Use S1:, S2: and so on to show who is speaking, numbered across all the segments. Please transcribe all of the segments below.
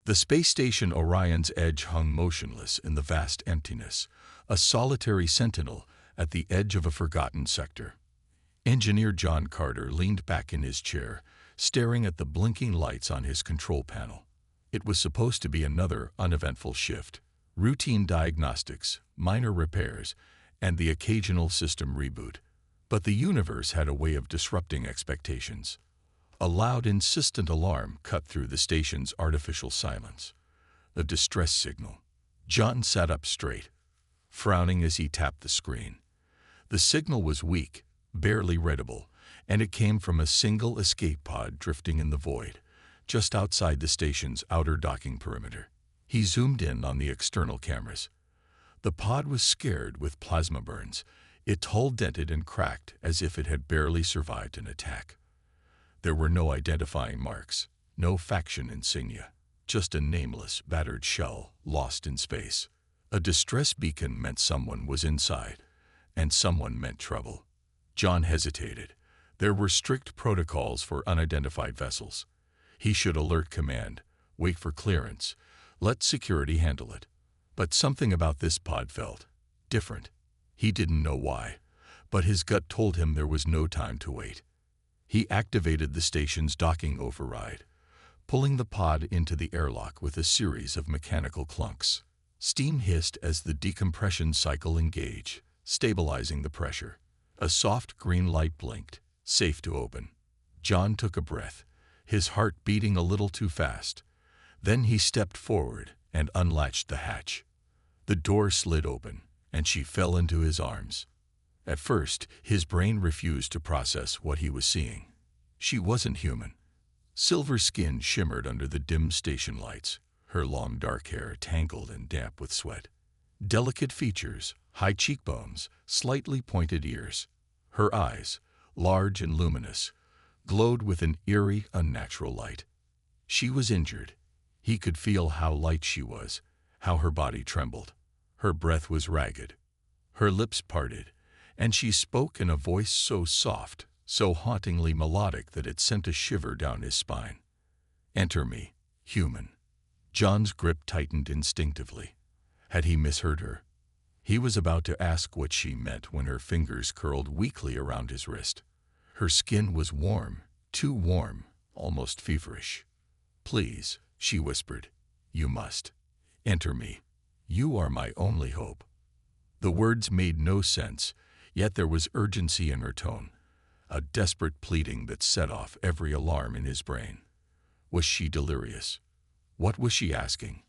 S1: The space station Orion's Edge hung motionless in the vast emptiness, a solitary sentinel at the edge of a forgotten sector. Engineer John Carter leaned back in his chair, staring at the blinking lights on his control panel. It was supposed to be another uneventful shift. Routine diagnostics, minor repairs, and the occasional system reboot. But the universe had a way of disrupting expectations. A loud, insistent alarm cut through the station's artificial silence. A distress signal. John sat up straight, frowning as he tapped the screen. The signal was weak, barely readable, and it came from a single escape pod drifting in the void, just outside the station's outer docking perimeter. He zoomed in on the external cameras. The pod was scared with plasma burns, its hull dented and cracked as if it had barely survived an attack. There were no identifying marks, no faction insignia, just a nameless, battered shell lost in space. A distress beacon meant someone was inside, and someone meant trouble. John hesitated. There were strict protocols for unidentified vessels. He should alert command, wait for clearance, let security handle it. But something about this pod felt different. He didn't know why, but his gut told him there was no time to wait. He activated the station's docking override, pulling the pod into the airlock with a series of mechanical clunks. Steam hissed as the decompression cycle engaged, stabilizing the pressure. A soft green light blinked, safe to open. John took a breath, his heart beating a little too fast. Then he stepped forward and unlatched the hatch. The door slid open, and she fell into his arms. At first, his brain refused to process what he was seeing. She wasn't human. Silver skin shimmered under the dim station lights, her long dark hair tangled and damp with sweat. Delicate features, high cheekbones, slightly pointed ears. Her eyes, large and luminous, glowed with an eerie, unnatural light. She was injured. He could feel how light she was, how her body trembled. Her breath was ragged. Her lips parted, and she spoke in a voice so soft, so hauntingly melodic that it sent a shiver down his spine. "Enter me, human." John's grip tightened instinctively. Had he misheard her? He was about to ask what she meant when her fingers curled weakly around his wrist. Her skin was warm, too warm, almost feverish. "Please," she whispered, "you must. Enter me. You are my only hope." The words made no sense, yet there was urgency in her tone, a desperate pleading that set off every alarm in his brain. Was she delirious? What was she asking?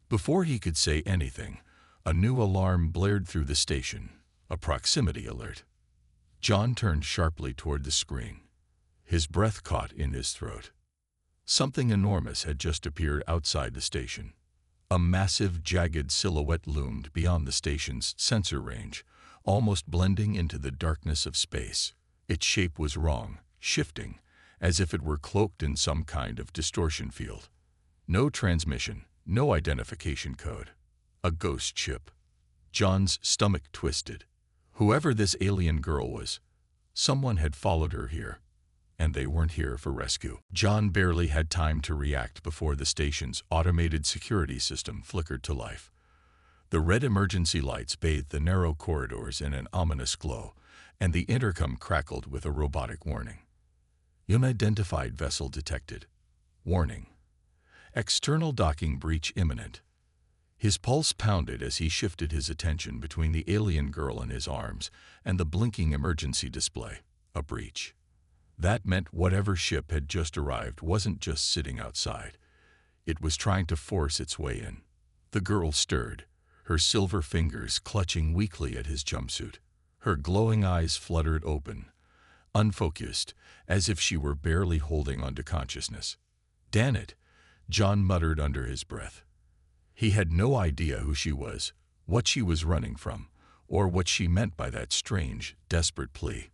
S1: Before he could say anything, a new alarm blared through the station, a proximity alert. John turned sharply toward the screen. His breath caught in his throat. Something enormous had just appeared outside the station. A massive, jagged silhouette loomed beyond the station's sensor range, almost blending into the darkness of space. Its shape was wrong, shifting, as if it were cloaked in some kind of distortion field. No transmission, no identification code. A ghost ship. John's stomach twisted. Whoever this alien girl was, someone had followed her here, and they weren't here for rescue. John barely had time to react before the station's automated security system flickered to life. The red emergency lights bathed the narrow corridors in an ominous glow, and the intercom crackled with a robotic warning. Unidentified vessel detected. Warning. External docking breach imminent. His pulse pounded as he shifted his attention between the alien girl in his arms and the blinking emergency display. A breach. That meant whatever ship had just arrived wasn't just sitting outside. It was trying to force its way in. The girl stirred, her silver fingers clutching weakly at his jumpsuit. Her glowing eyes fluttered open, unfocused, as if she were barely holding onto consciousness. "Damn it," John muttered under his breath. He had no idea who she was, what she was running from, or what she meant by that strange, desperate plea.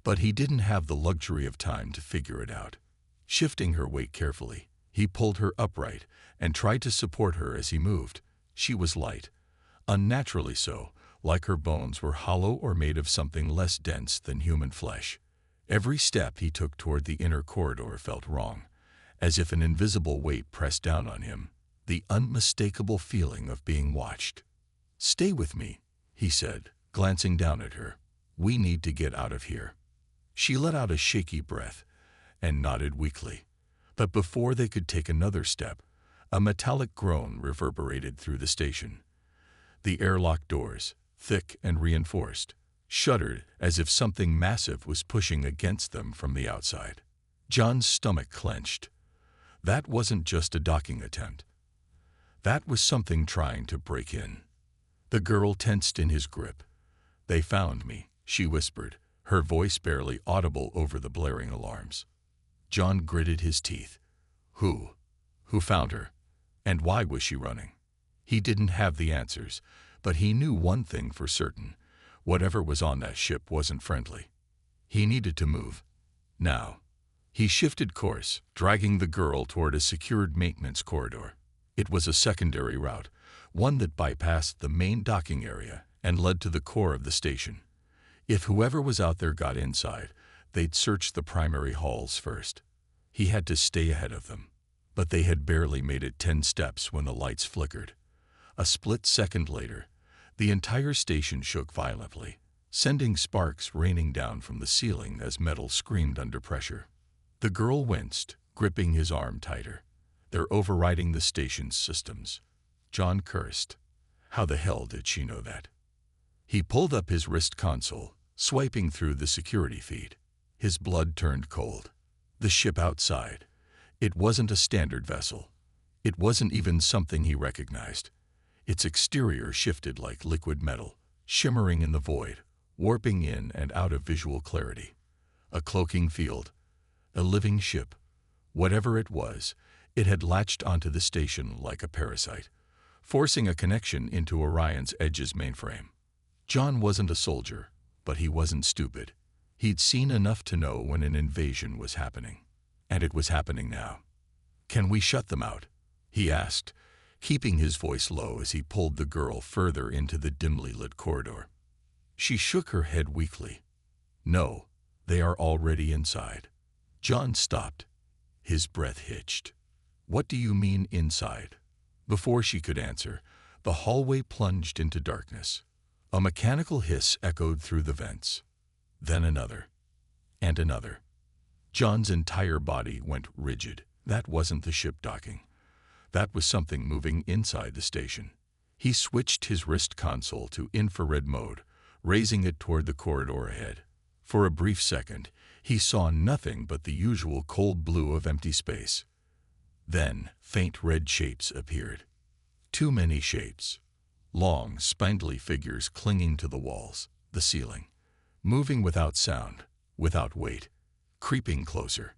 S1: But he didn't have the luxury of time to figure it out. Shifting her weight carefully, he pulled her upright and tried to support her as he moved. She was light, unnaturally so, like her bones were hollow or made of something less dense than human flesh. Every step he took toward the inner corridor felt wrong, as if an invisible weight pressed down on him. the unmistakable feeling of being watched. "Stay with me," he said, glancing down at her. "We need to get out of here." She let out a shaky breath and nodded weakly. But before they could take another step, a metallic groan reverberated through the station. The airlock doors, thick and reinforced, shuddered as if something massive was pushing against them from the outside. John's stomach clenched. That wasn't just a docking attempt. That was something trying to break in. The girl tensed in his grip. "They found me," she whispered, her voice barely audible over the blaring alarms. John gritted his teeth. Who? Who found her? And why was she running? He didn't have the answers, but he knew one thing for certain. Whatever was on that ship wasn't friendly. He needed to move. Now. He shifted course, dragging the girl toward a secured maintenance corridor. It was a secondary route, one that bypassed the main docking area and led to the core of the station. If whoever was out there got inside, they'd search the primary halls first. He had to stay ahead of them. But they had barely made it 10 steps when the lights flickered. A split second later, the entire station shook violently, sending sparks raining down from the ceiling as metal screamed under pressure. The girl winced, gripping his arm tighter. "They're overriding the station's systems." John cursed. How the hell did she know that? He pulled up his wrist console, swiping through the security feed. His blood turned cold. The ship outside. It wasn't a standard vessel. It wasn't even something he recognized. Its exterior shifted like liquid metal, shimmering in the void, warping in and out of visual clarity. A cloaking field. A living ship. Whatever it was, it had latched onto the station like a parasite, forcing a connection into Orion's Edge's mainframe. John wasn't a soldier, but he wasn't stupid. He'd seen enough to know when an invasion was happening. And it was happening now. "Can we shut them out?" he asked, keeping his voice low as he pulled the girl further into the dimly lit corridor. She shook her head weakly. "No, they are already inside." John stopped. His breath hitched. "What do you mean inside?" Before she could answer, the hallway plunged into darkness. A mechanical hiss echoed through the vents. Then another. And another. John's entire body went rigid. That wasn't the ship docking. That was something moving inside the station. He switched his wrist console to infrared mode, raising it toward the corridor ahead. For a brief second, he saw nothing but the usual cold blue of empty space. Then, faint red shapes appeared. Too many shapes. Long, spindly figures clinging to the walls, the ceiling. Moving without sound, without weight. Creeping closer.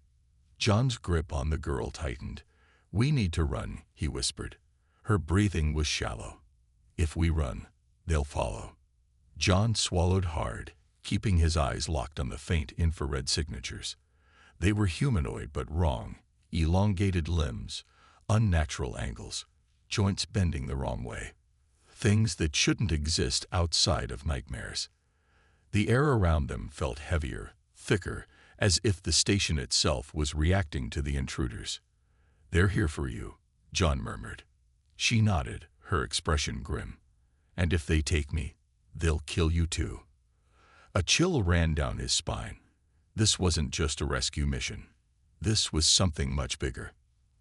S1: John's grip on the girl tightened. "We need to run," he whispered. Her breathing was shallow. "If we run, they'll follow." John swallowed hard, keeping his eyes locked on the faint infrared signatures. They were humanoid but wrong, elongated limbs, unnatural angles, joints bending the wrong way. Things that shouldn't exist outside of nightmares. The air around them felt heavier, thicker, as if the station itself was reacting to the intruders. "They're here for you," John murmured. She nodded, her expression grim. "And if they take me, they'll kill you too." A chill ran down his spine. This wasn't just a rescue mission. This was something much bigger.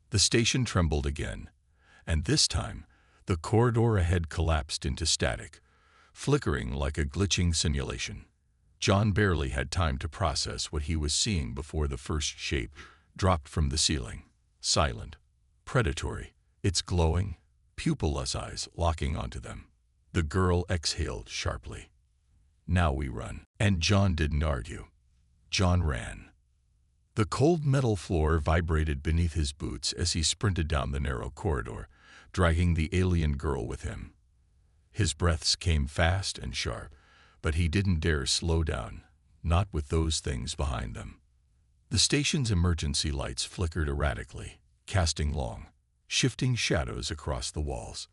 S1: The station trembled again, and this time, the corridor ahead collapsed into static, flickering like a glitching simulation. John barely had time to process what he was seeing before the first shape dropped from the ceiling. Silent, predatory, its glowing, pupilless eyes locking onto them. The girl exhaled sharply. "Now we run." And John didn't argue. John ran. The cold metal floor vibrated beneath his boots as he sprinted down the narrow corridor, dragging the alien girl with him. His breaths came fast and sharp, but he didn't dare slow down, not with those things behind them. The station's emergency lights flickered erratically, casting long, shifting shadows across the walls.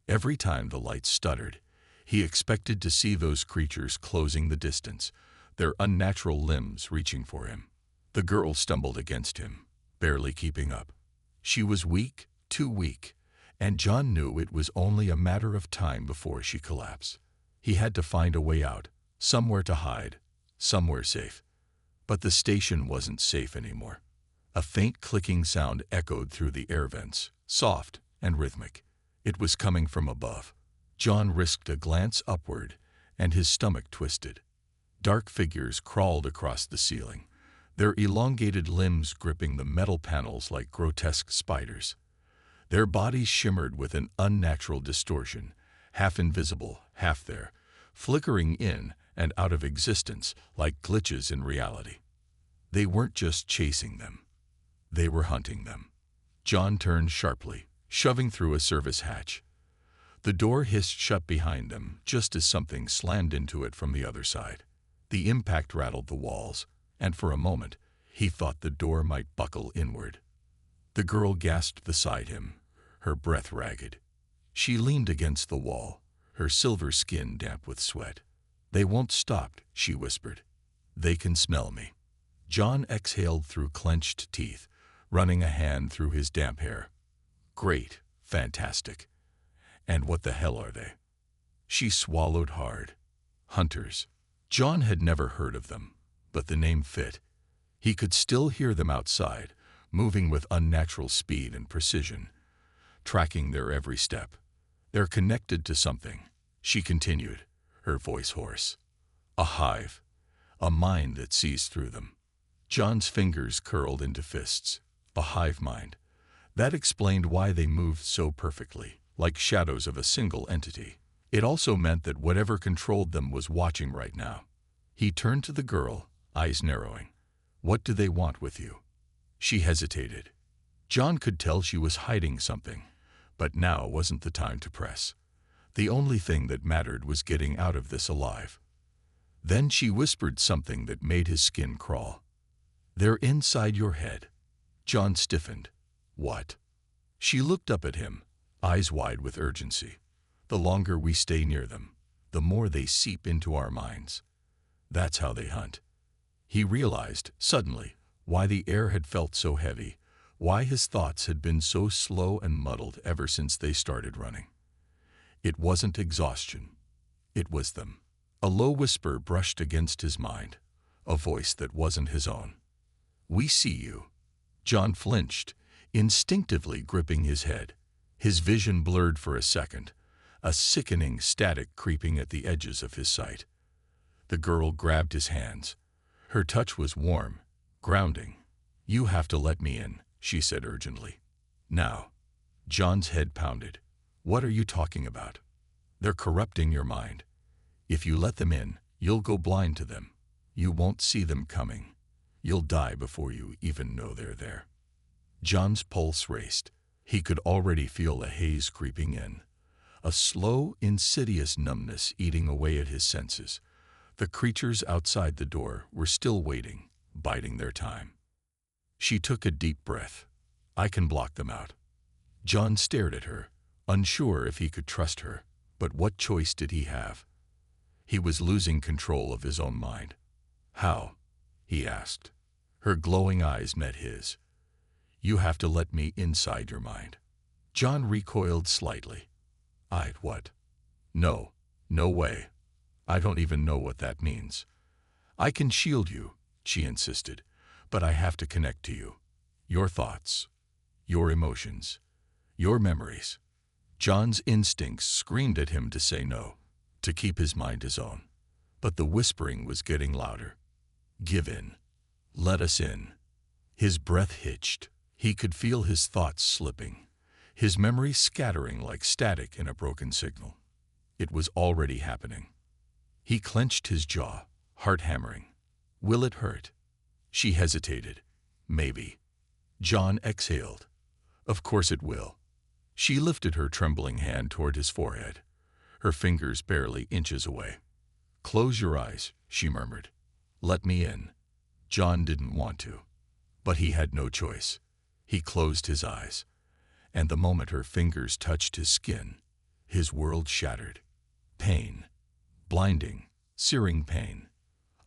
S1: Every time the lights stuttered, he expected to see those creatures closing the distance, their unnatural limbs reaching for him. The girl stumbled against him, barely keeping up. She was weak, too weak, and John knew it was only a matter of time before she collapsed. He had to find a way out, somewhere to hide, somewhere safe. But the station wasn't safe anymore. A faint clicking sound echoed through the air vents, soft and rhythmic. It was coming from above. John risked a glance upward, and his stomach twisted. Dark figures crawled across the ceiling, their elongated limbs gripping the metal panels like grotesque spiders. Their bodies shimmered with an unnatural distortion, half invisible, half there, flickering in and out of existence like glitches in reality. They weren't just chasing them. They were hunting them. John turned sharply, shoving through a service hatch. The door hissed shut behind them just as something slammed into it from the other side. The impact rattled the walls, and for a moment, he thought the door might buckle inward. The girl gasped beside him, her breath ragged. She leaned against the wall, her silver skin damp with sweat. "They won't stop," she whispered. "They can smell me." John exhaled through clenched teeth, running a hand through his damp hair. "Great, fantastic. And what the hell are they?" She swallowed hard. Hunters. John had never heard of them, but the name fit. He could still hear them outside, moving with unnatural speed and precision, tracking their every step. "They're connected to something," she continued, her voice hoarse. "A hive, a mind that sees through them." John's fingers curled into fists. A hive mind. That explained why they moved so perfectly, like shadows of a single entity. It also meant that whatever controlled them was watching right now. He turned to the girl, eyes narrowing. "What do they want with you?" She hesitated. John could tell she was hiding something, but now wasn't the time to press. The only thing that mattered was getting out of this alive. Then she whispered something that made his skin crawl. "They're inside your head." John stiffened. "What?" She looked up at him, eyes wide with urgency. "The longer we stay near them, the more they seep into our minds. That's how they hunt." He realized, suddenly, why the air had felt so heavy, why his thoughts had been so slow and muddled ever since they started running. It wasn't exhaustion. It was them. A low whisper brushed against his mind, a voice that wasn't his own. "We see you." John flinched, instinctively gripping his head. His vision blurred for a second, a sickening static creeping at the edges of his sight. The girl grabbed his hands. Her touch was warm, grounding. "You have to let me in," she said urgently. "Now." John's head pounded. "What are you talking about?" "They're corrupting your mind. If you let them in, you'll go blind to them. You won't see them coming. You'll die before you even know they're there." John's pulse raced. He could already feel a haze creeping in, a slow, insidious numbness eating away at his senses. The creatures outside the door were still waiting, biding their time. She took a deep breath. "I can block them out." John stared at her, unsure if he could trust her, but what choice did he have? He was losing control of his own mind. "How?" he asked. Her glowing eyes met his. "You have to let me inside your mind." John recoiled slightly. What? No, no way. I don't even know what that means." "I can shield you," she insisted, "but I have to connect to you. Your thoughts, your emotions, your memories." John's instincts screamed at him to say no, to keep his mind his own. But the whispering was getting louder. "Give in. Let us in." His breath hitched. He could feel his thoughts slipping, his memories scattering like static in a broken signal. It was already happening. He clenched his jaw, heart hammering. "Will it hurt?" She hesitated. "Maybe." John exhaled. "Of course it will." She lifted her trembling hand toward his forehead, her fingers barely inches away. "Close your eyes," she murmured. "Let me in." John didn't want to, but he had no choice. He closed his eyes, and the moment her fingers touched his skin, his world shattered. Pain. Blinding, searing pain.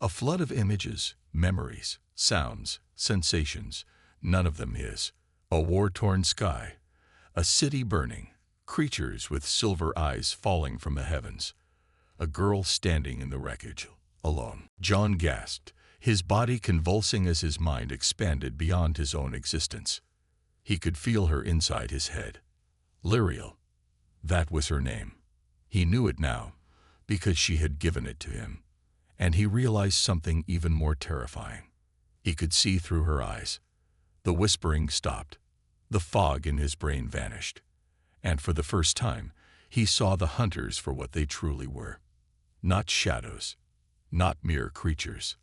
S1: A flood of images, memories, sounds, sensations, none of them his. A war-torn sky, a city burning, creatures with silver eyes falling from the heavens. A girl standing in the wreckage, alone. John gasped, his body convulsing as his mind expanded beyond his own existence. He could feel her inside his head. Liriel. That was her name. He knew it now, because she had given it to him. And he realized something even more terrifying. He could see through her eyes. The whispering stopped. The fog in his brain vanished. And for the first time, he saw the hunters for what they truly were. Not shadows, not mere creatures.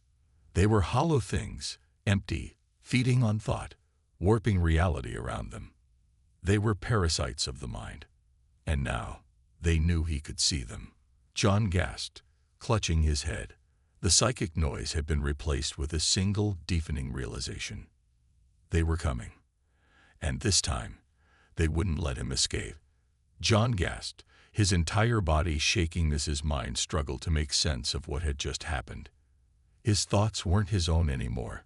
S1: They were hollow things, empty, feeding on thought, warping reality around them. They were parasites of the mind. And now, they knew he could see them. John gasped, clutching his head. The psychic noise had been replaced with a single, deafening realization. They were coming. And this time, they wouldn't let him escape. John gasped, his entire body shaking as his mind struggled to make sense of what had just happened. His thoughts weren't his own anymore.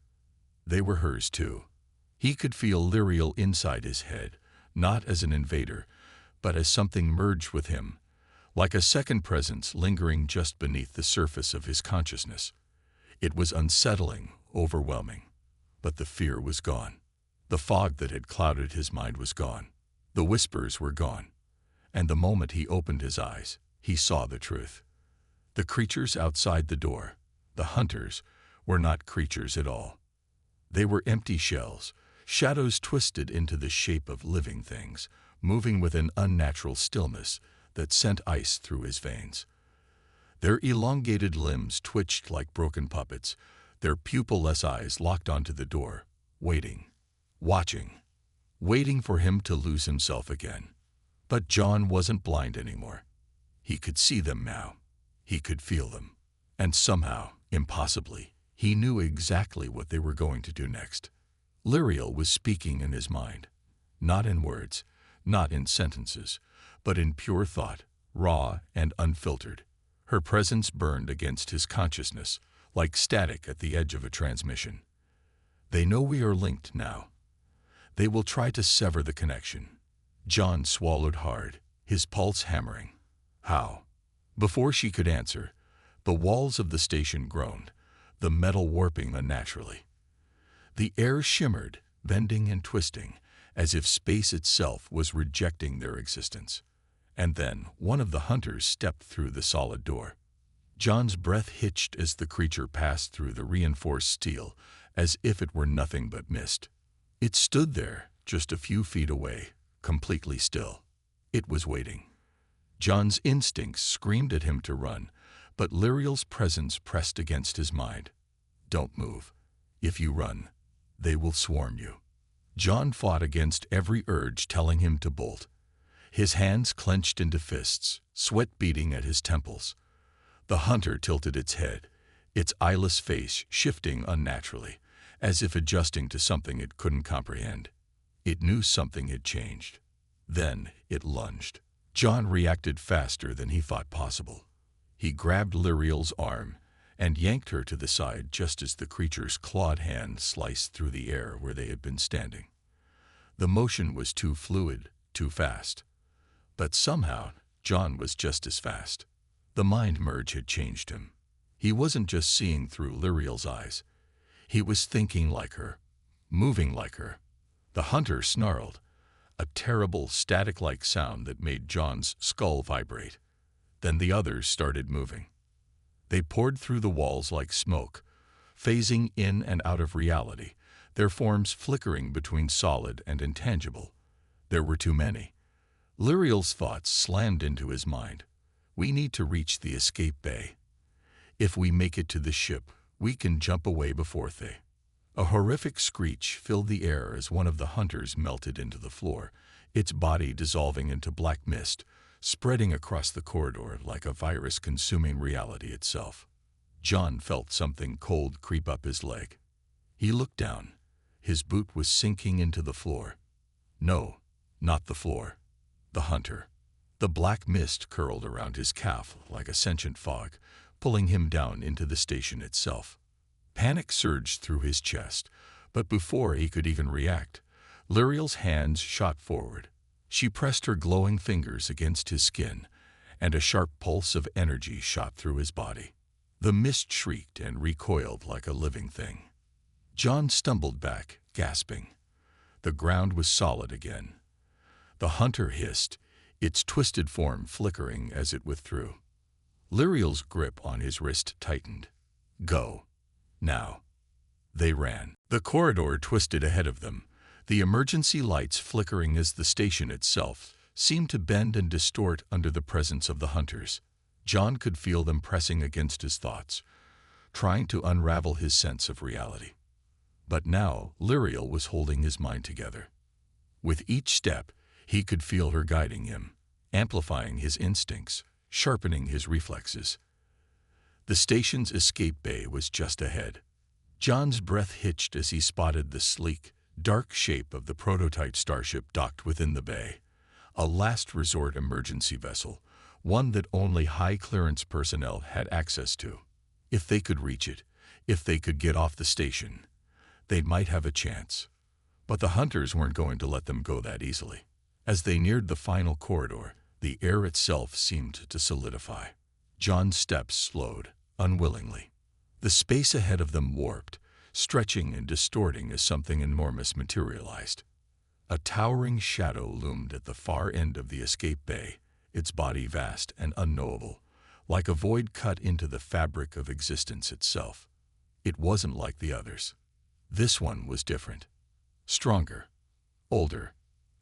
S1: They were hers too. He could feel Liriel inside his head, not as an invader, but as something merged with him, like a second presence lingering just beneath the surface of his consciousness. It was unsettling, overwhelming, but the fear was gone. The fog that had clouded his mind was gone. The whispers were gone. And the moment he opened his eyes, he saw the truth. The creatures outside the door, the hunters, were not creatures at all. They were empty shells, shadows twisted into the shape of living things, moving with an unnatural stillness that sent ice through his veins. Their elongated limbs twitched like broken puppets, their pupil-less eyes locked onto the door, waiting, watching, waiting for him to lose himself again. But John wasn't blind anymore. He could see them now. He could feel them. And somehow, impossibly, he knew exactly what they were going to do next. Liriel was speaking in his mind, not in words, not in sentences, but in pure thought, raw and unfiltered. Her presence burned against his consciousness, like static at the edge of a transmission. They know we are linked now. They will try to sever the connection. John swallowed hard, his pulse hammering. How? Before she could answer, the walls of the station groaned, the metal warping unnaturally. The air shimmered, bending and twisting, as if space itself was rejecting their existence. And then one of the hunters stepped through the solid door. John's breath hitched as the creature passed through the reinforced steel, as if it were nothing but mist. It stood there, just a few feet away, completely still. It was waiting. John's instincts screamed at him to run, but Liriel's presence pressed against his mind. Don't move. If you run, they will swarm you. John fought against every urge telling him to bolt. His hands clenched into fists, sweat beading at his temples. The hunter tilted its head, its eyeless face shifting unnaturally, as if adjusting to something it couldn't comprehend. It knew something had changed. Then it lunged. John reacted faster than he thought possible. He grabbed Liriel's arm and yanked her to the side just as the creature's clawed hand sliced through the air where they had been standing. The motion was too fluid, too fast. But somehow, John was just as fast. The mind merge had changed him. He wasn't just seeing through Liriel's eyes. He was thinking like her, moving like her. The hunter snarled, a terrible static-like sound that made John's skull vibrate. Then the others started moving. They poured through the walls like smoke, phasing in and out of reality, their forms flickering between solid and intangible. There were too many. Liriel's thoughts slammed into his mind. We need to reach the escape bay. If we make it to the ship, we can jump away before they. A horrific screech filled the air as one of the hunters melted into the floor, its body dissolving into black mist, spreading across the corridor like a virus consuming reality itself. John felt something cold creep up his leg. He looked down. His boot was sinking into the floor. No, not the floor. The hunter. The black mist curled around his calf like a sentient fog, pulling him down into the station itself. Panic surged through his chest, but before he could even react, Liriel's hands shot forward. She pressed her glowing fingers against his skin, and a sharp pulse of energy shot through his body. The mist shrieked and recoiled like a living thing. John stumbled back, gasping. The ground was solid again. The hunter hissed, its twisted form flickering as it withdrew. Liriel's grip on his wrist tightened. Go. Now. They ran. The corridor twisted ahead of them, the emergency lights flickering as the station itself seemed to bend and distort under the presence of the hunters. John could feel them pressing against his thoughts, trying to unravel his sense of reality. But now Liriel was holding his mind together. With each step, he could feel her guiding him, amplifying his instincts, sharpening his reflexes. The station's escape bay was just ahead. John's breath hitched as he spotted the sleek, dark shape of the prototype starship docked within the bay. A last resort emergency vessel, one that only high-clearance personnel had access to. If they could reach it, if they could get off the station, they might have a chance. But the hunters weren't going to let them go that easily. As they neared the final corridor, the air itself seemed to solidify. John's steps slowed, unwillingly. The space ahead of them warped, stretching and distorting as something enormous materialized. A towering shadow loomed at the far end of the escape bay, its body vast and unknowable, like a void cut into the fabric of existence itself. It wasn't like the others. This one was different. Stronger. Older.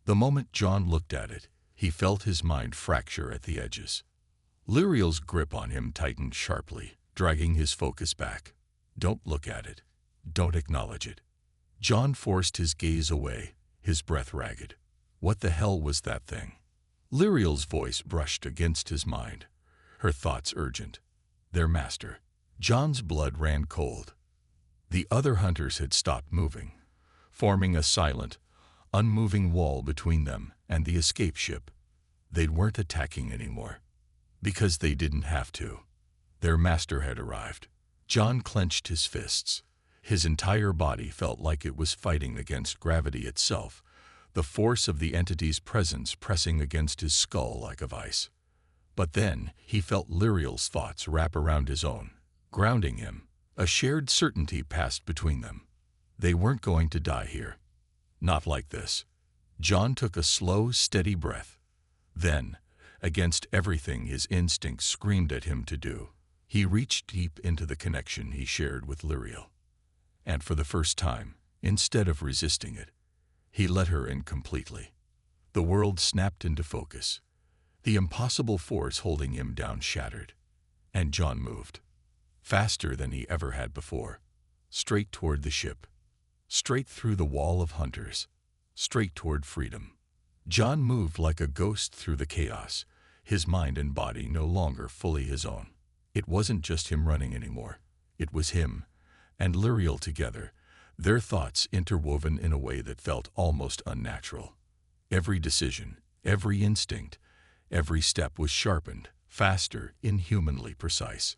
S1: The moment John looked at it, he felt his mind fracture at the edges. Liriel's grip on him tightened sharply, dragging his focus back. Don't look at it. Don't acknowledge it. John forced his gaze away, his breath ragged. What the hell was that thing? Liriel's voice brushed against his mind, her thoughts urgent. Their master. John's blood ran cold. The other hunters had stopped moving, forming a silent, unmoving wall between them and the escape ship. They weren't attacking anymore, because they didn't have to. Their master had arrived. John clenched his fists. His entire body felt like it was fighting against gravity itself, the force of the entity's presence pressing against his skull like a vice. But then he felt Liriel's thoughts wrap around his own, grounding him. A shared certainty passed between them. They weren't going to die here. Not like this. John took a slow, steady breath. Then, against everything his instincts screamed at him to do, he reached deep into the connection he shared with Liriel. And for the first time, instead of resisting it, he let her in completely. The world snapped into focus. The impossible force holding him down shattered. And John moved. Faster than he ever had before. Straight toward the ship. Straight through the wall of hunters. Straight toward freedom. John moved like a ghost through the chaos, his mind and body no longer fully his own. It wasn't just him running anymore. It was him and Liriel together, their thoughts interwoven in a way that felt almost unnatural. Every decision, every instinct, every step was sharpened, faster, inhumanly precise.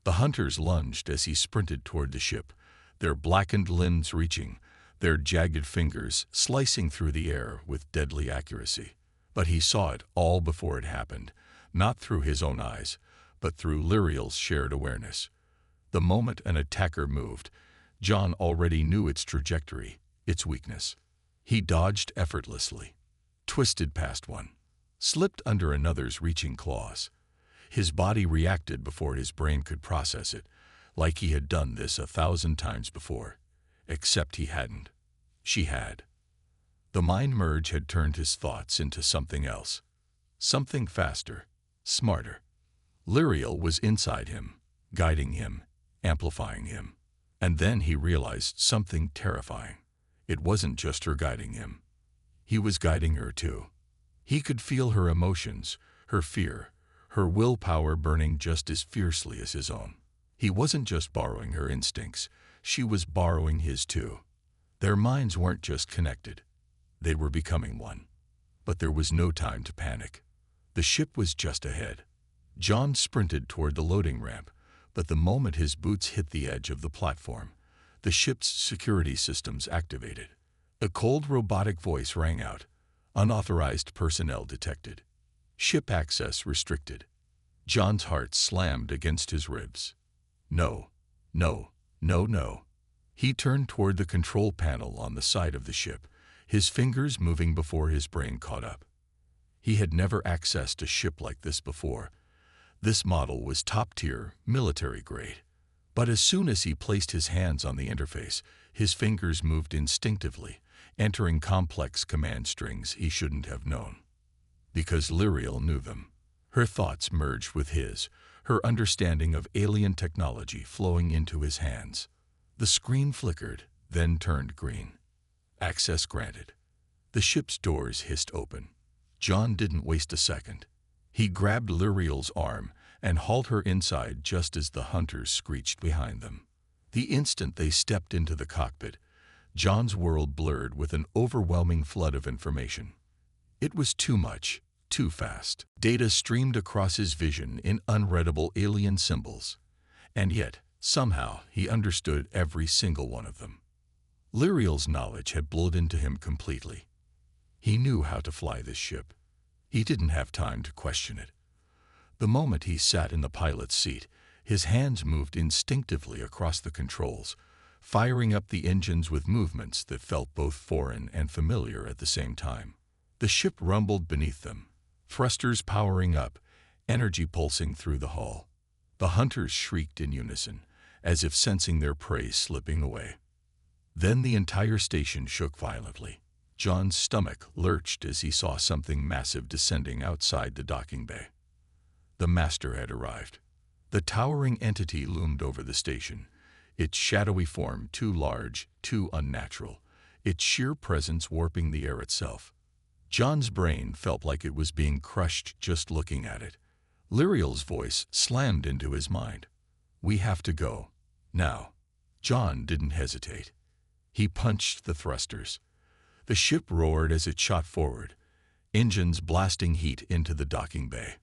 S1: The hunters lunged as he sprinted toward the ship, their blackened limbs reaching, their jagged fingers slicing through the air with deadly accuracy. But he saw it all before it happened, not through his own eyes, but through Liriel's shared awareness. The moment an attacker moved, John already knew its trajectory, its weakness. He dodged effortlessly, twisted past one, slipped under another's reaching claws. His body reacted before his brain could process it, like he had done this 1,000 times before. Except he hadn't. She had. The mind merge had turned his thoughts into something else. Something faster, smarter. Liriel was inside him, guiding him, amplifying him. And then he realized something terrifying. It wasn't just her guiding him. He was guiding her too. He could feel her emotions, her fear, her willpower burning just as fiercely as his own. He wasn't just borrowing her instincts, she was borrowing his too. Their minds weren't just connected. They were becoming one. But there was no time to panic. The ship was just ahead. John sprinted toward the loading ramp, but the moment his boots hit the edge of the platform, the ship's security systems activated. A cold robotic voice rang out, Unauthorized personnel detected. Ship access restricted. John's heart slammed against his ribs. No, no, no, no. He turned toward the control panel on the side of the ship, his fingers moving before his brain caught up. He had never accessed a ship like this before. This model was top-tier, military-grade. But as soon as he placed his hands on the interface, his fingers moved instinctively, entering complex command strings he shouldn't have known. Because Liriel knew them. Her thoughts merged with his, her understanding of alien technology flowing into his hands. The screen flickered, then turned green. Access granted. The ship's doors hissed open. John didn't waste a second. He grabbed Liriel's arm and hauled her inside just as the hunters screeched behind them. The instant they stepped into the cockpit, John's world blurred with an overwhelming flood of information. It was too much, too fast. Data streamed across his vision in unreadable alien symbols. And yet, somehow, he understood every single one of them. Liriel's knowledge had bled into him completely. He knew how to fly this ship. He didn't have time to question it. The moment he sat in the pilot's seat, his hands moved instinctively across the controls, firing up the engines with movements that felt both foreign and familiar at the same time. The ship rumbled beneath them, thrusters powering up, energy pulsing through the hull. The hunters shrieked in unison, as if sensing their prey slipping away. Then the entire station shook violently. John's stomach lurched as he saw something massive descending outside the docking bay. The master had arrived. The towering entity loomed over the station, its shadowy form too large, too unnatural, its sheer presence warping the air itself. John's brain felt like it was being crushed just looking at it. Liriel's voice slammed into his mind. "We have to go. Now." John didn't hesitate. He punched the thrusters. The ship roared as it shot forward, engines blasting heat into the docking bay.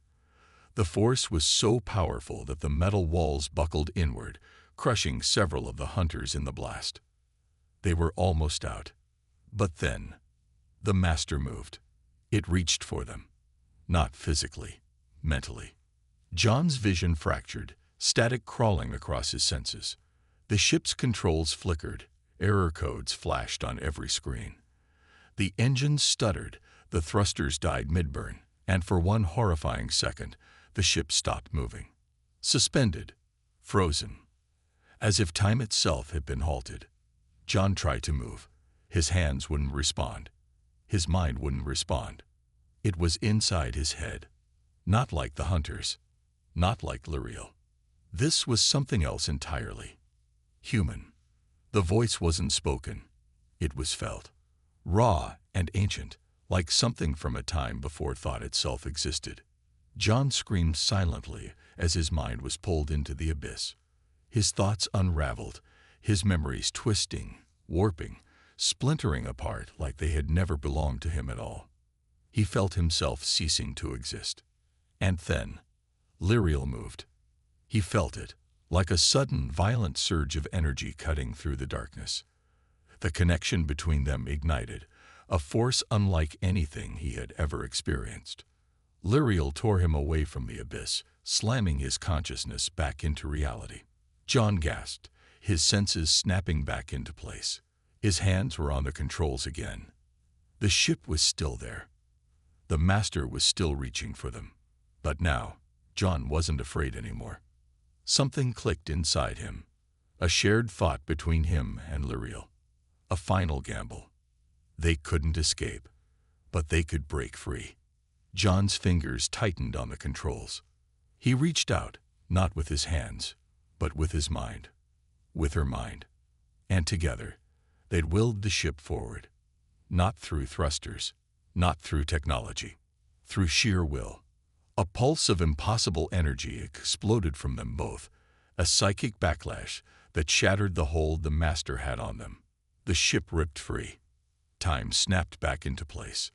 S1: The force was so powerful that the metal walls buckled inward, crushing several of the hunters in the blast. They were almost out. But then, the master moved. It reached for them. Not physically, mentally. John's vision fractured, static crawling across his senses. The ship's controls flickered, error codes flashed on every screen. The engines stuttered, the thrusters died mid-burn, and for one horrifying second, the ship stopped moving. Suspended, frozen, as if time itself had been halted. John tried to move. His hands wouldn't respond. His mind wouldn't respond. It was inside his head. Not like the hunters. Not like Liriel. This was something else entirely. Human. The voice wasn't spoken. It was felt. Raw and ancient, like something from a time before thought itself existed. John screamed silently as his mind was pulled into the abyss. His thoughts unraveled, his memories twisting, warping, splintering apart like they had never belonged to him at all. He felt himself ceasing to exist. And then, Liriel moved. He felt it, like a sudden, violent surge of energy cutting through the darkness. The connection between them ignited, a force unlike anything he had ever experienced. Liriel tore him away from the abyss, slamming his consciousness back into reality. John gasped, his senses snapping back into place. His hands were on the controls again. The ship was still there. The master was still reaching for them. But now, John wasn't afraid anymore. Something clicked inside him, a shared thought between him and Liriel. A final gamble. They couldn't escape, but they could break free. John's fingers tightened on the controls. He reached out, not with his hands, but with his mind. With her mind. And together, they'd willed the ship forward. Not through thrusters, not through technology, through sheer will. A pulse of impossible energy exploded from them both, a psychic backlash that shattered the hold the master had on them. The ship ripped free. Time snapped back into place.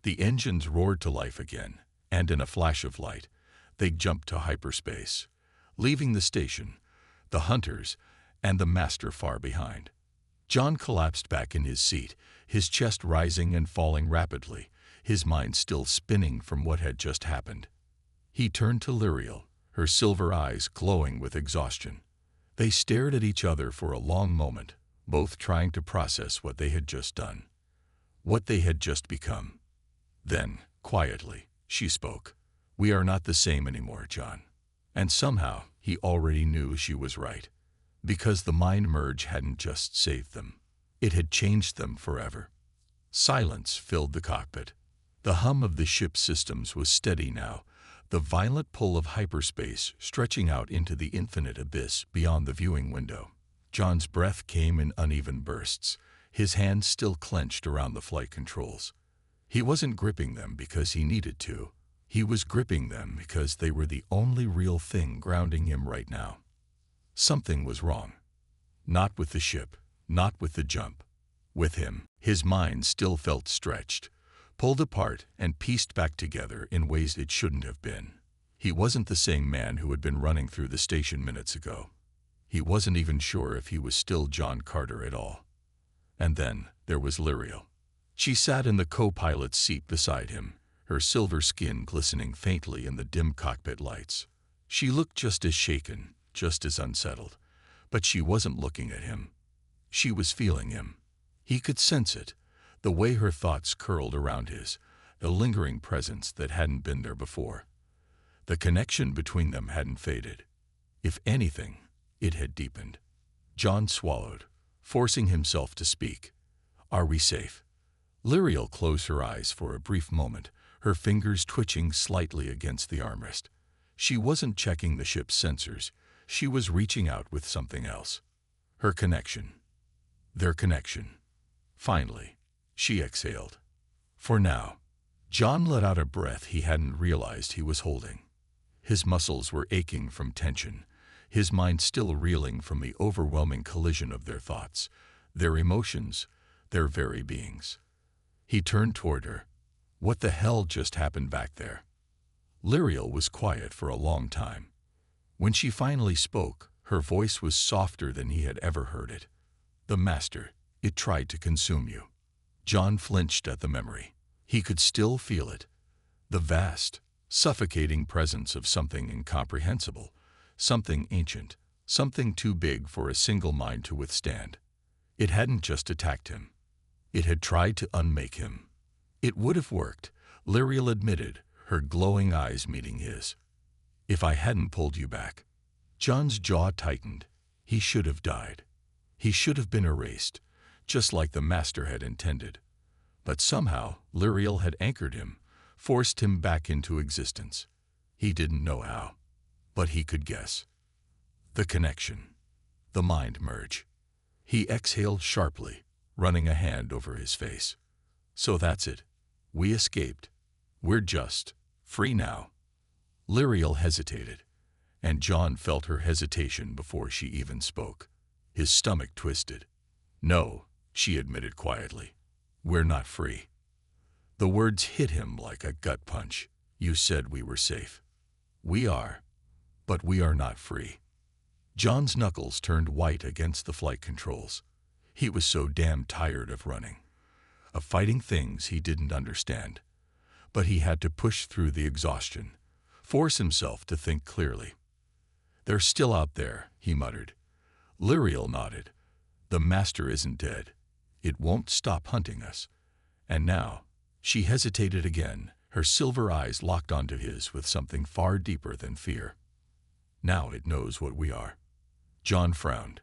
S1: The engines roared to life again, and in a flash of light, they jumped to hyperspace, leaving the station, the hunters, and the master far behind. John collapsed back in his seat, his chest rising and falling rapidly, his mind still spinning from what had just happened. He turned to Liriel, her silver eyes glowing with exhaustion. They stared at each other for a long moment, both trying to process what they had just done, what they had just become. Then, quietly, she spoke. "We are not the same anymore, John." And somehow, he already knew she was right. Because the mind merge hadn't just saved them. It had changed them forever. Silence filled the cockpit. The hum of the ship's systems was steady now, the violent pull of hyperspace stretching out into the infinite abyss beyond the viewing window. John's breath came in uneven bursts, his hands still clenched around the flight controls. He wasn't gripping them because he needed to. He was gripping them because they were the only real thing grounding him right now. Something was wrong. Not with the ship, not with the jump. With him. His mind still felt stretched, pulled apart and pieced back together in ways it shouldn't have been. He wasn't the same man who had been running through the station minutes ago. He wasn't even sure if he was still John Carter at all. And then there was Liriel. She sat in the co-pilot's seat beside him, her silver skin glistening faintly in the dim cockpit lights. She looked just as shaken, just as unsettled, but she wasn't looking at him. She was feeling him. He could sense it, the way her thoughts curled around his, a lingering presence that hadn't been there before. The connection between them hadn't faded. If anything, it had deepened. John swallowed, forcing himself to speak. "Are we safe?" Liriel closed her eyes for a brief moment, her fingers twitching slightly against the armrest. She wasn't checking the ship's sensors. She was reaching out with something else. Her connection. Their connection. Finally, she exhaled. For now. John let out a breath he hadn't realized he was holding. His muscles were aching from tension, his mind still reeling from the overwhelming collision of their thoughts, their emotions, their very beings. He turned toward her. What the hell just happened back there? Liriel was quiet for a long time. When she finally spoke, her voice was softer than he had ever heard it. "The Master, it tried to consume you." John flinched at the memory. He could still feel it. The vast, suffocating presence of something incomprehensible, something ancient, something too big for a single mind to withstand. It hadn't just attacked him. It had tried to unmake him. It would have worked, Liriel admitted, her glowing eyes meeting his. "If I hadn't pulled you back." John's jaw tightened. He should have died. He should have been erased, just like the Master had intended. But somehow, Liriel had anchored him, forced him back into existence. He didn't know how, but he could guess. The connection. The mind merge. He exhaled sharply, running a hand over his face. "So that's it. We escaped. We're just free now." Liriel hesitated, and John felt her hesitation before she even spoke. His stomach twisted. "No," she admitted quietly. "We're not free." The words hit him like a gut punch. "You said we were safe." "We are, but we are not free." John's knuckles turned white against the flight controls. He was so damn tired of running, of fighting things he didn't understand. But he had to push through the exhaustion, force himself to think clearly. "They're still out there," he muttered. Liriel nodded. "The Master isn't dead. It won't stop hunting us." And now, she hesitated again, her silver eyes locked onto his with something far deeper than fear. "Now it knows what we are." John frowned.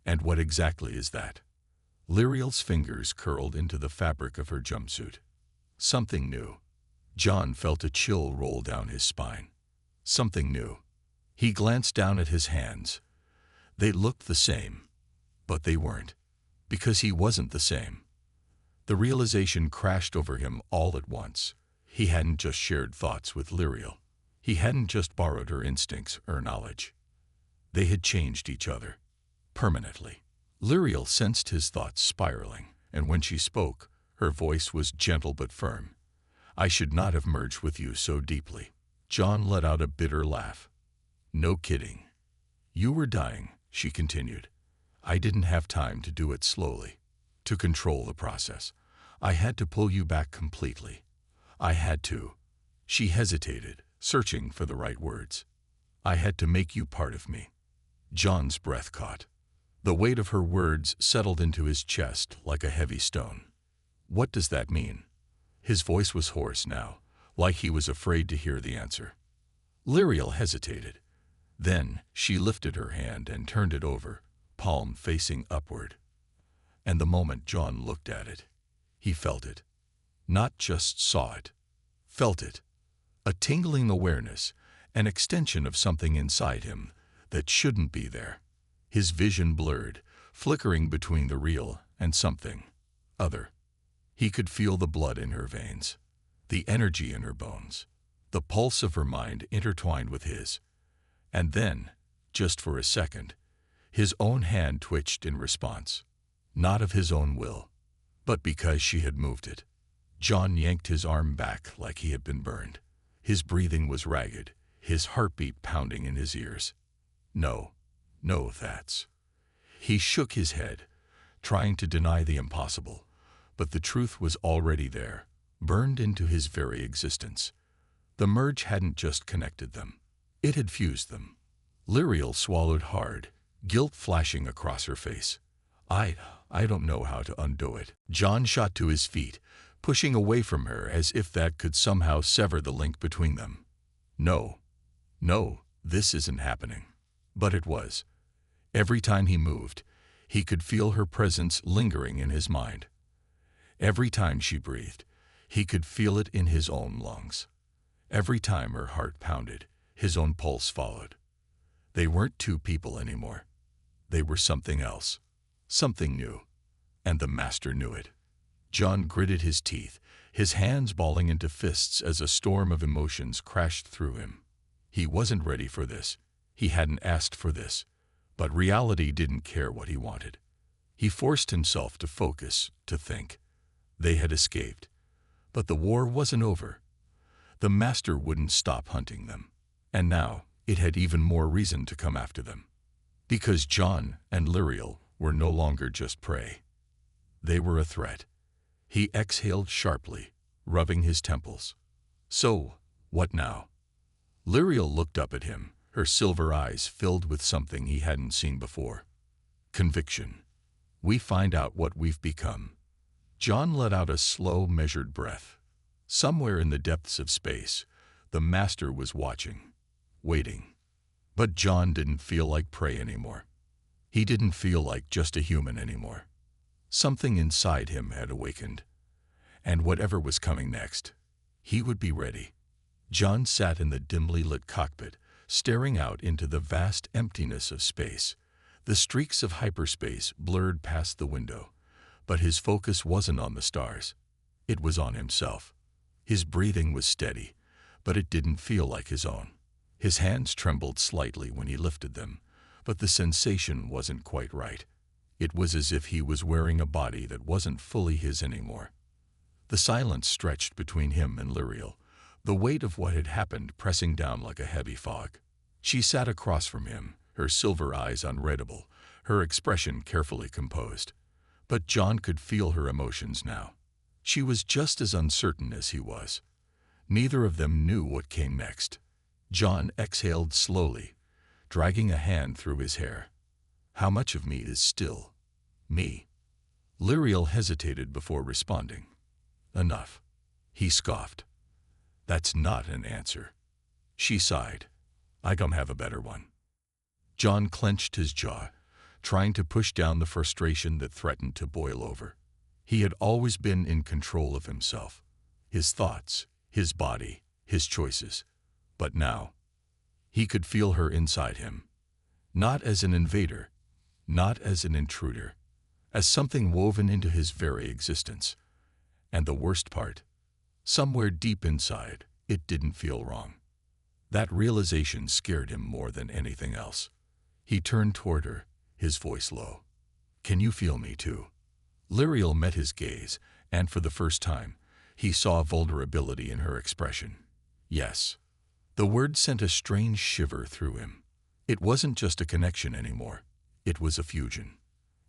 S1: "And what exactly is that?" Liriel's fingers curled into the fabric of her jumpsuit. Something new. John felt a chill roll down his spine. Something new. He glanced down at his hands. They looked the same, but they weren't, because he wasn't the same. The realization crashed over him all at once. He hadn't just shared thoughts with Liriel. He hadn't just borrowed her instincts or knowledge. They had changed each other. Permanently. Liriel sensed his thoughts spiraling, and when she spoke, her voice was gentle but firm. "I should not have merged with you so deeply." John let out a bitter laugh. "No kidding. You were dying," she continued. I didn't have time to do it slowly, to control the process. I had to pull you back completely. I had to. She hesitated, searching for the right words. I had to make you part of me. John's breath caught. The weight of her words settled into his chest like a heavy stone. What does that mean? His voice was hoarse now, like he was afraid to hear the answer. Liriel hesitated. Then she lifted her hand and turned it over, palm facing upward. And the moment John looked at it, he felt it. Not just saw it. Felt it. A tingling awareness, an extension of something inside him that shouldn't be there. His vision blurred, flickering between the real and something other. He could feel the blood in her veins, the energy in her bones, the pulse of her mind intertwined with his. And then, just for a second, his own hand twitched in response, not of his own will, but because she had moved it. John yanked his arm back like he had been burned. His breathing was ragged, his heartbeat pounding in his ears. No, that's. He shook his head, trying to deny the impossible, but the truth was already there, burned into his very existence. The merge hadn't just connected them, it had fused them. Liriel swallowed hard, guilt flashing across her face. I don't know how to undo it. John shot to his feet, pushing away from her as if that could somehow sever the link between them. No, this isn't happening. But it was. Every time he moved, he could feel her presence lingering in his mind. Every time she breathed, he could feel it in his own lungs. Every time her heart pounded, his own pulse followed. They weren't two people anymore. They were something else, something new, and the master knew it. John gritted his teeth, his hands balling into fists as a storm of emotions crashed through him. He wasn't ready for this. He hadn't asked for this. But reality didn't care what he wanted. He forced himself to focus, to think. They had escaped. But the war wasn't over. The master wouldn't stop hunting them. And now it had even more reason to come after them. Because John and Liriel were no longer just prey. They were a threat. He exhaled sharply, rubbing his temples. So, what now? Liriel looked up at him, her silver eyes filled with something he hadn't seen before. Conviction. We find out what we've become. John let out a slow, measured breath. Somewhere in the depths of space, the master was watching, waiting. But John didn't feel like prey anymore. He didn't feel like just a human anymore. Something inside him had awakened. And whatever was coming next, he would be ready. John sat in the dimly lit cockpit, staring out into the vast emptiness of space. The streaks of hyperspace blurred past the window, but his focus wasn't on the stars. It was on himself. His breathing was steady, but it didn't feel like his own. His hands trembled slightly when he lifted them, but the sensation wasn't quite right. It was as if he was wearing a body that wasn't fully his anymore. The silence stretched between him and Liriel, the weight of what had happened pressing down like a heavy fog. She sat across from him, her silver eyes unreadable, her expression carefully composed. But John could feel her emotions now. She was just as uncertain as he was. Neither of them knew what came next. John exhaled slowly, dragging a hand through his hair. How much of me is still me? Liriel hesitated before responding. Enough. He scoffed. That's not an answer. She sighed. I don't have a better one. John clenched his jaw, trying to push down the frustration that threatened to boil over. He had always been in control of himself, his thoughts, his body, his choices. But now, he could feel her inside him, not as an invader, not as an intruder, as something woven into his very existence. And the worst part, somewhere deep inside, it didn't feel wrong. That realization scared him more than anything else. He turned toward her, his voice low. Can you feel me too? Liriel met his gaze, and for the first time, he saw vulnerability in her expression. Yes. The word sent a strange shiver through him. It wasn't just a connection anymore. It was a fusion.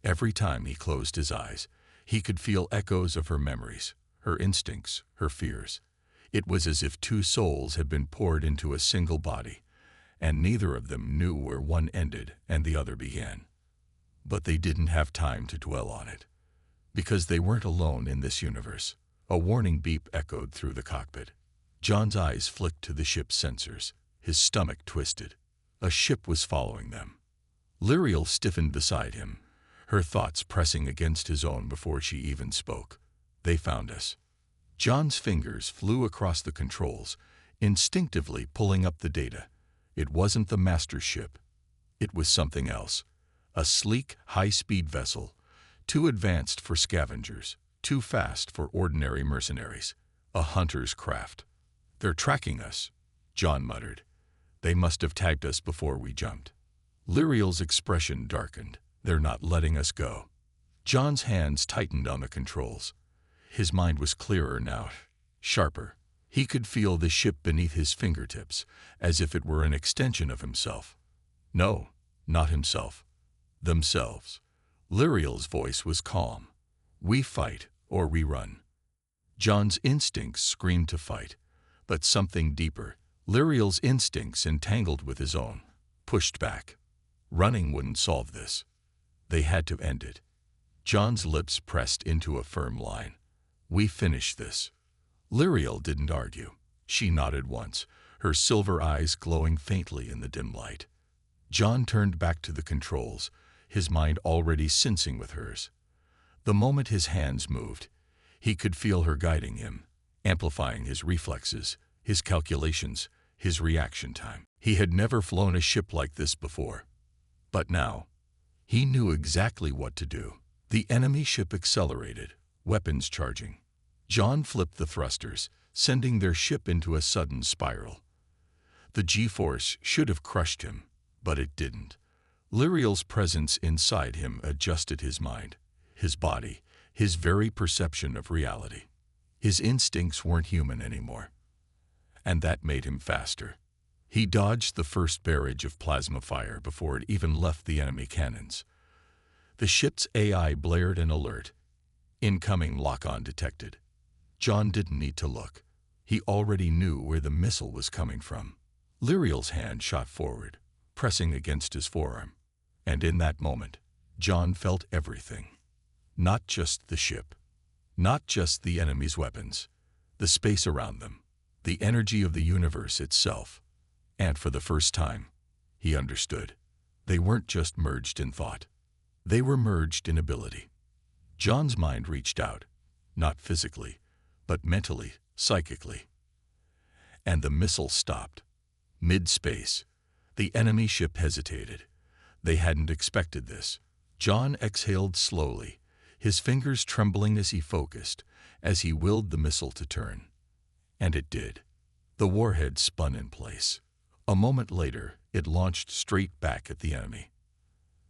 S1: Every time he closed his eyes, he could feel echoes of her memories, her instincts, her fears. It was as if two souls had been poured into a single body, and neither of them knew where one ended and the other began. But they didn't have time to dwell on it, because they weren't alone in this universe. A warning beep echoed through the cockpit. John's eyes flicked to the ship's sensors. His stomach twisted. A ship was following them. Liriel stiffened beside him, her thoughts pressing against his own before she even spoke. They found us. John's fingers flew across the controls, instinctively pulling up the data. It wasn't the master ship. It was something else. A sleek, high-speed vessel, too advanced for scavengers, too fast for ordinary mercenaries. A hunter's craft. "They're tracking us," John muttered. "They must have tagged us before we jumped." Liriel's expression darkened. "They're not letting us go." John's hands tightened on the controls. His mind was clearer now, sharper. He could feel the ship beneath his fingertips, as if it were an extension of himself. No, not himself. Themselves. Liriel's voice was calm. "We fight, or we run." John's instincts screamed to fight, but something deeper, Liriel's instincts entangled with his own, pushed back. Running wouldn't solve this. They had to end it. John's lips pressed into a firm line. "We finish this." Liriel didn't argue. She nodded once, her silver eyes glowing faintly in the dim light. John turned back to the controls, his mind already syncing with hers. The moment his hands moved, he could feel her guiding him, amplifying his reflexes, his calculations, his reaction time. He had never flown a ship like this before. But now, he knew exactly what to do. The enemy ship accelerated, weapons charging. John flipped the thrusters, sending their ship into a sudden spiral. The G-force should have crushed him, but it didn't. Liriel's presence inside him adjusted his mind, his body, his very perception of reality. His instincts weren't human anymore. And that made him faster. He dodged the first barrage of plasma fire before it even left the enemy cannons. The ship's AI blared an alert. Incoming lock-on detected. John didn't need to look. He already knew where the missile was coming from. Liriel's hand shot forward, pressing against his forearm. And in that moment, John felt everything. Not just the ship. Not just the enemy's weapons. The space around them. The energy of the universe itself. And for the first time, he understood. They weren't just merged in thought. They were merged in ability. John's mind reached out, not physically, but mentally, psychically. And the missile stopped. Mid-space, the enemy ship hesitated. They hadn't expected this. John exhaled slowly, his fingers trembling as he focused, as he willed the missile to turn. And it did. The warhead spun in place. A moment later, it launched straight back at the enemy.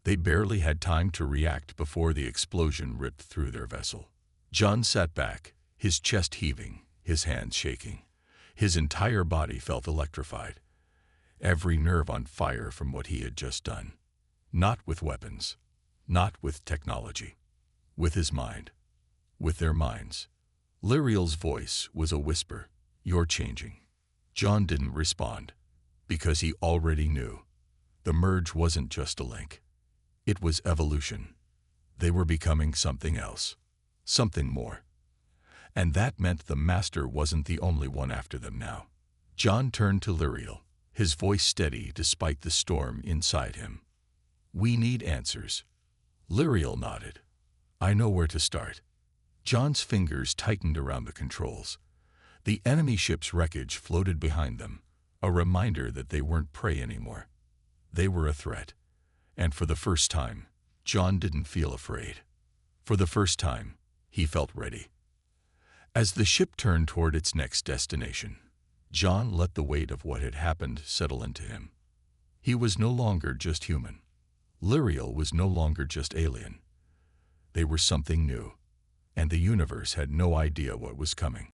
S1: They barely had time to react before the explosion ripped through their vessel. John sat back, his chest heaving, his hands shaking. His entire body felt electrified, every nerve on fire from what he had just done. Not with weapons, not with technology, with his mind, with their minds. Liriel's voice was a whisper, "You're changing." John didn't respond, because he already knew. The merge wasn't just a link. It was evolution. They were becoming something else, something more. And that meant the master wasn't the only one after them now. John turned to Liriel, his voice steady despite the storm inside him. "We need answers." Liriel nodded. "I know where to start." John's fingers tightened around the controls. The enemy ship's wreckage floated behind them, a reminder that they weren't prey anymore. They were a threat. And for the first time, John didn't feel afraid. For the first time, he felt ready. As the ship turned toward its next destination, John let the weight of what had happened settle into him. He was no longer just human. Liriel was no longer just alien. They were something new, and the universe had no idea what was coming.